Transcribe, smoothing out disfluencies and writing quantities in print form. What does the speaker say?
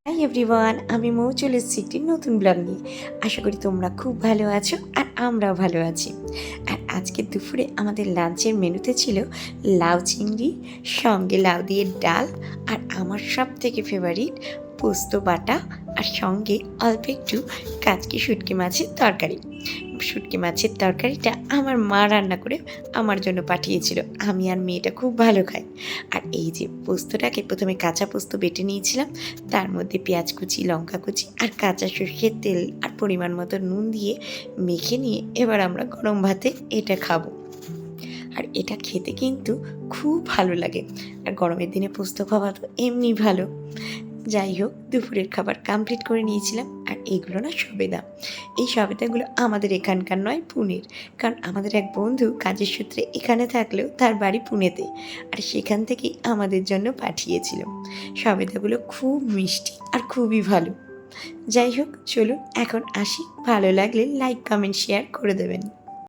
Hi everyone, আমি মৌ চলে এসেছি একটি নতুন ব্লগ নিয়ে। আশা করি তোমরা খুব ভালো আছো আর আমরাও ভালো আছি। আর আজকে দুপুরে আমাদের লাঞ্চের মেনুতে ছিল লাউ চিংড়ি, সঙ্গে লাউ দিয়ে ডাল, আর আমার সব থেকে ফেভারিট পোস্ত বাটা, আর সঙ্গে অল্প একটু কাচকি শুটকি মাছের তরকারি। শুটকি মাছের তরকারিটা আমার মা রান্না করে আমার জন্য পাঠিয়েছিল। আমি আর মেয়েটা খুব ভালো খাই। আর এই যে পোস্তটাকে প্রথমে কাঁচা পোস্ত বেটে নিয়েছিলাম, তার মধ্যে পেঁয়াজ কুচি, লঙ্কা কুচি আর কাঁচা সরষের তেল আর পরিমাণ মতো নুন দিয়ে মেখে নিয়ে এবার আমরা গরম ভাতে এটা খাবো। আর এটা খেতে কিন্তু খুব ভালো লাগে। আর গরমের দিনে পোস্ত খাওয়া তো এমনি ভালো। যাই হোক, দুপুরের খাবার কমপ্লিট করে নিয়েছিলাম। আর এইগুলো না সবেদা। এই সবেদাগুলো আমাদের এখানকার নয়, পুনের। কারণ আমাদের এক বন্ধু কাজের সূত্রে এখানে থাকলেও তার বাড়ি পুনেতে, আর সেখান থেকেই আমাদের জন্য পাঠিয়েছিল। সবেদাগুলো খুব মিষ্টি আর খুবই ভালো। যাই হোক, চলুন এখন আসি। ভালো লাগলে লাইক, কমেন্ট, শেয়ার করে দেবেন।